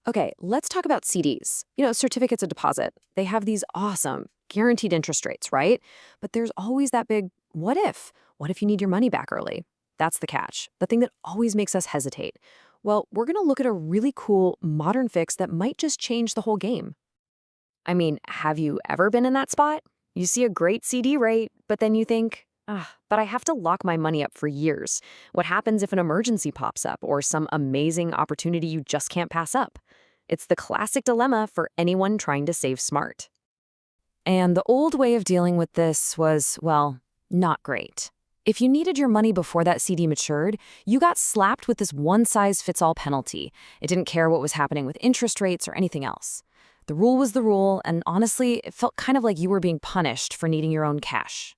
Okay, let's talk about CDs. Certificates of deposit. They have these awesome, guaranteed interest rates, right? But there's always that big what if? What if you need your money back early? That's the catch, the thing that always makes us hesitate. Well, we're going to look at a really cool modern fix that might just change the whole game. I mean, have you ever been in that spot? You see a great CD rate, but then you think, but I have to lock my money up for years. What happens if an emergency pops up or some amazing opportunity you just can't pass up? It's the classic dilemma for anyone trying to save smart. And the old way of dealing with this was, well, not great. If you needed your money before that CD matured, you got slapped with this one-size-fits-all penalty. It didn't care what was happening with interest rates or anything else. The rule was the rule, and honestly, it felt kind of like you were being punished for needing your own cash.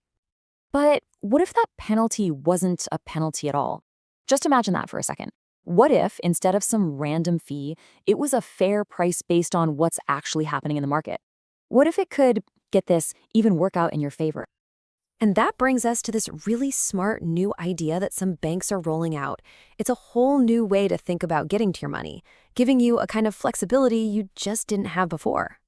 But what if that penalty wasn't a penalty at all? Just imagine that for a second. What if, instead of some random fee, it was a fair price based on what's actually happening in the market? What if it could, get this, even work out in your favor? And that brings us to this really smart new idea that some banks are rolling out. It's a whole new way to think about getting to your money, giving you a kind of flexibility you just didn't have before.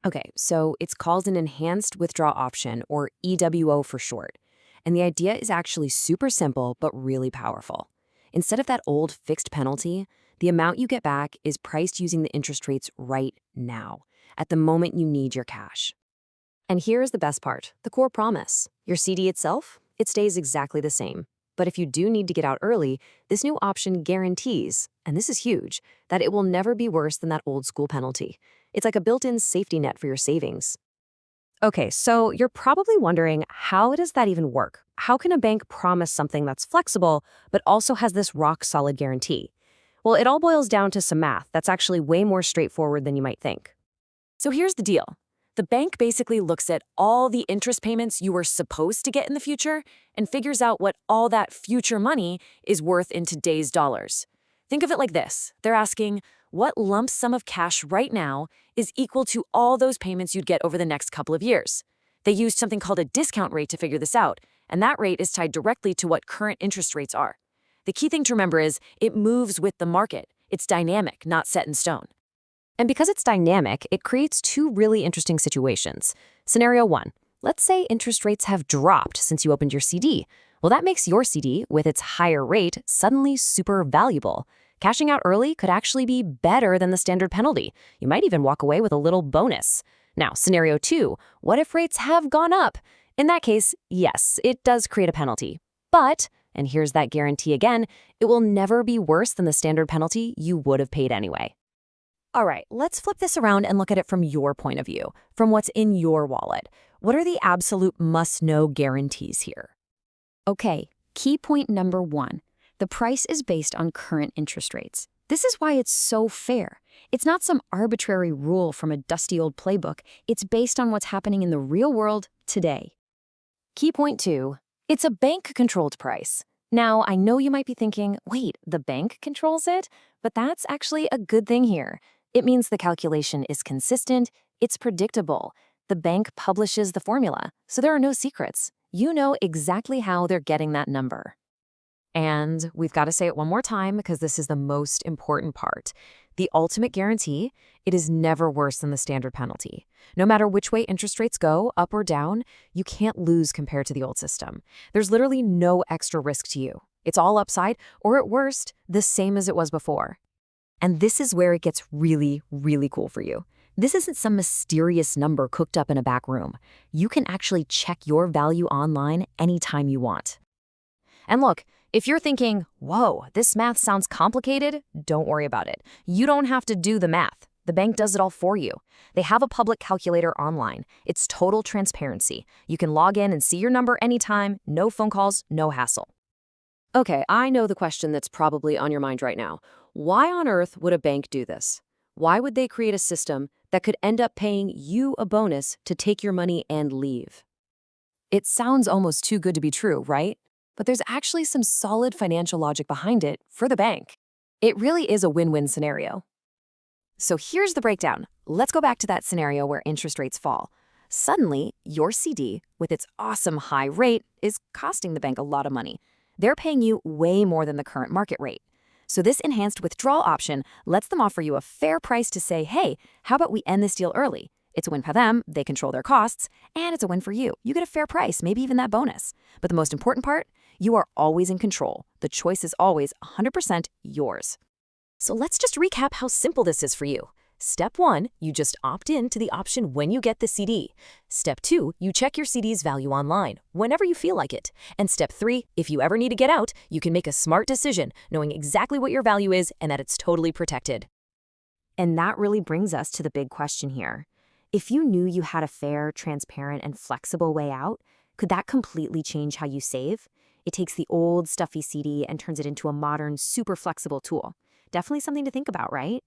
Okay, so it's called an enhanced withdrawal option, or EWO for short. And the idea is actually super simple but really powerful. Instead of that old fixed penalty, the amount you get back is priced using the interest rates right now, at the moment you need your cash. And here's the best part, the core promise. Your CD itself, it stays exactly the same. But if you do need to get out early, this new option guarantees, and this is huge, that it will never be worse than that old school penalty. It's like a built-in safety net for your savings. Okay, so you're probably wondering, how does that even work? How can a bank promise something that's flexible, but also has this rock-solid guarantee? Well, it all boils down to some math that's actually way more straightforward than you might think. So here's the deal. The bank basically looks at all the interest payments you were supposed to get in the future and figures out what all that future money is worth in today's dollars. Think of it like this. They're asking, what lump sum of cash right now is equal to all those payments you'd get over the next couple of years? They used something called a discount rate to figure this out, and that rate is tied directly to what current interest rates are. The key thing to remember is it moves with the market. It's dynamic, not set in stone. And because it's dynamic, it creates two really interesting situations. Scenario one, let's say interest rates have dropped since you opened your CD. Well, that makes your CD, with its higher rate, suddenly super valuable. Cashing out early could actually be better than the standard penalty. You might even walk away with a little bonus. Now, scenario two, what if rates have gone up? In that case, yes, it does create a penalty. But, and here's that guarantee again, it will never be worse than the standard penalty you would have paid anyway. All right, let's flip this around and look at it from your point of view, from what's in your wallet. What are the absolute must-know guarantees here? Okay, key point number one. The price is based on current interest rates. This is why it's so fair. It's not some arbitrary rule from a dusty old playbook. It's based on what's happening in the real world today. Key point two, it's a bank-controlled price. Now, I know you might be thinking, wait, the bank controls it? But that's actually a good thing here. It means the calculation is consistent, it's predictable. The bank publishes the formula, so there are no secrets. You know exactly how they're getting that number. And we've got to say it one more time because this is the most important part. The ultimate guarantee, it is never worse than the standard penalty. No matter which way interest rates go, up or down, you can't lose compared to the old system. There's literally no extra risk to you. It's all upside, or at worst, the same as it was before. And this is where it gets really, really cool for you. This isn't some mysterious number cooked up in a back room. You can actually check your value online anytime you want. And look, if you're thinking, whoa, this math sounds complicated, don't worry about it. You don't have to do the math. The bank does it all for you. They have a public calculator online. It's total transparency. You can log in and see your number anytime, no phone calls, no hassle. Okay, I know the question that's probably on your mind right now. Why on earth would a bank do this? Why would they create a system that could end up paying you a bonus to take your money and leave? It sounds almost too good to be true, right? But there's actually some solid financial logic behind it for the bank. It really is a win-win scenario. So here's the breakdown. Let's go back to that scenario where interest rates fall. Suddenly, your CD, with its awesome high rate, is costing the bank a lot of money. They're paying you way more than the current market rate. So this enhanced withdrawal option lets them offer you a fair price to say, hey, how about we end this deal early? It's a win for them, they control their costs, and it's a win for you. You get a fair price, maybe even that bonus. But the most important part, you are always in control. The choice is always 100% yours. So let's just recap how simple this is for you. Step 1, you just opt in to the option when you get the CD. Step 2, you check your CD's value online, whenever you feel like it. And Step 3, if you ever need to get out, you can make a smart decision, knowing exactly what your value is and that it's totally protected. And that really brings us to the big question here. If you knew you had a fair, transparent, and flexible way out, could that completely change how you save? It takes the old, stuffy CD and turns it into a modern, super flexible tool. Definitely something to think about, right?